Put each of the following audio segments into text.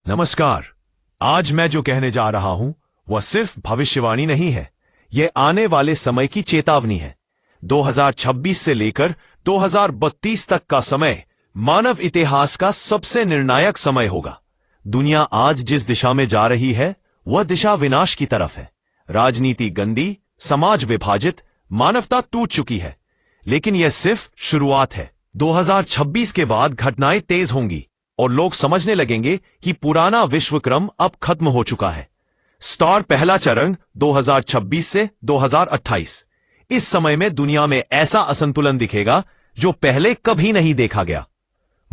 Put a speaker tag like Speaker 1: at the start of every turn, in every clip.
Speaker 1: नमस्कार। आज मैं जो कहने जा रहा हूं वह सिर्फ भविष्यवाणी नहीं है, यह आने वाले समय की चेतावनी है। 2026 से लेकर 2032 तक का समय मानव इतिहास का सबसे निर्णायक समय होगा। दुनिया आज जिस दिशा में जा रही है वह दिशा विनाश की तरफ है। राजनीति गंदी, समाज विभाजित, मानवता टूट चुकी है। लेकिन यह सिर्फ शुरुआत है। 2026 के बाद घटनाएं तेज होंगी और लोग समझने लगेंगे कि पुराना विश्वक्रम अब खत्म हो चुका है। स्टार पहला चरण 2026 से 2028। इस समय में दुनिया में ऐसा असंतुलन दिखेगा जो पहले कभी नहीं देखा गया।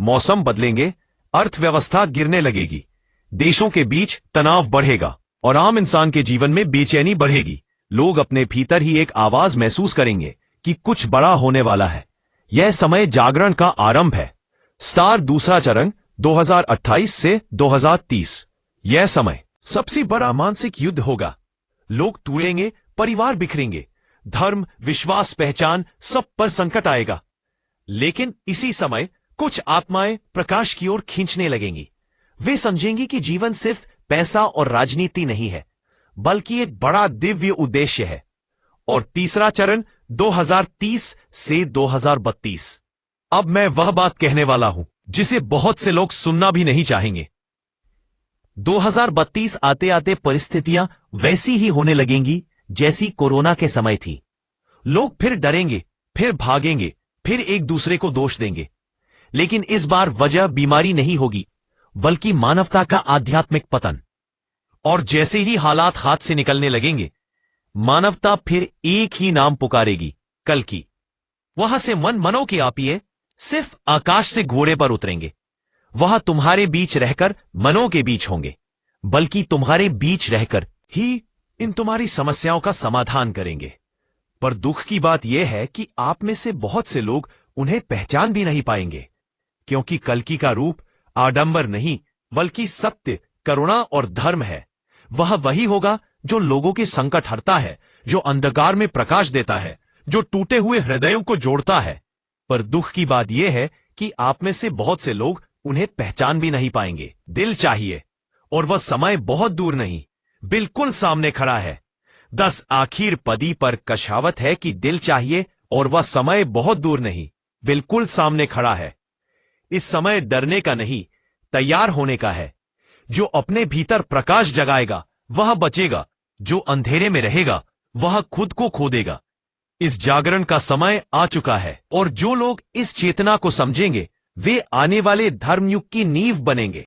Speaker 1: मौसम बदलेंगे, अर्थव्यवस्था गिरने लगेगी, देशों के बीच तनाव बढ़ेगा और आम इंसान के जीवन में बेचैनी बढ़ेगी। लोग अपने भीतर ही एक आवाज महसूस करेंगे कि कुछ बड़ा होने वाला है। यह समय जागरण का आरंभ है। स्टार दूसरा चरण 2028 से 2030। यह समय सबसे बड़ा मानसिक युद्ध होगा। लोग टूटेंगे, परिवार बिखरेंगे, धर्म, विश्वास, पहचान सब पर संकट आएगा। लेकिन इसी समय कुछ आत्माएं प्रकाश की ओर खींचने लगेंगी। वे समझेंगी कि जीवन सिर्फ पैसा और राजनीति नहीं है, बल्कि एक बड़ा दिव्य उद्देश्य है। और तीसरा चरण 2030 से 2032। अब मैं वह बात कहने वाला हूं जिसे बहुत से लोग सुनना भी नहीं चाहेंगे। 2032 आते आते परिस्थितियां वैसी ही होने लगेंगी जैसी कोरोना के समय थी। लोग फिर डरेंगे, फिर भागेंगे, फिर एक दूसरे को दोष देंगे। लेकिन इस बार वजह बीमारी नहीं होगी, बल्कि मानवता का आध्यात्मिक पतन। और जैसे ही हालात हाथ से निकलने लगेंगे, मानवता फिर एक ही नाम पुकारेगी, कल की। वहां से मनो के आपिए सिर्फ आकाश से घोड़े पर उतरेंगे। वह तुम्हारे बीच रहकर मनों के बीच होंगे, बल्कि तुम्हारे बीच रहकर ही इन तुम्हारी समस्याओं का समाधान करेंगे। पर दुख की बात यह है कि आप में से बहुत से लोग उन्हें पहचान भी नहीं पाएंगे, क्योंकि कल्कि का रूप आडंबर नहीं, बल्कि सत्य, करुणा और धर्म है। वह वही होगा जो लोगों के संकट हरता है, जो अंधकार में प्रकाश देता है, जो टूटे हुए हृदयों को जोड़ता है। पर दुख की बात यह है कि आप में से बहुत से लोग उन्हें पहचान भी नहीं पाएंगे। दिल चाहिए, और वह समय बहुत दूर नहीं, बिल्कुल सामने खड़ा है। 10 आखिर पदी पर कशावत है कि दिल चाहिए और वह समय बहुत दूर नहीं, बिल्कुल सामने खड़ा है। इस समय डरने का नहीं, तैयार होने का है। जो अपने भीतर प्रकाश जगाएगा वह बचेगा, जो अंधेरे में रहेगा वह खुद को खो देगा। इस जागरण का समय आ चुका है, और जो लोग इस चेतना को समझेंगे वे आने वाले धर्मयुग की नींव बनेंगे।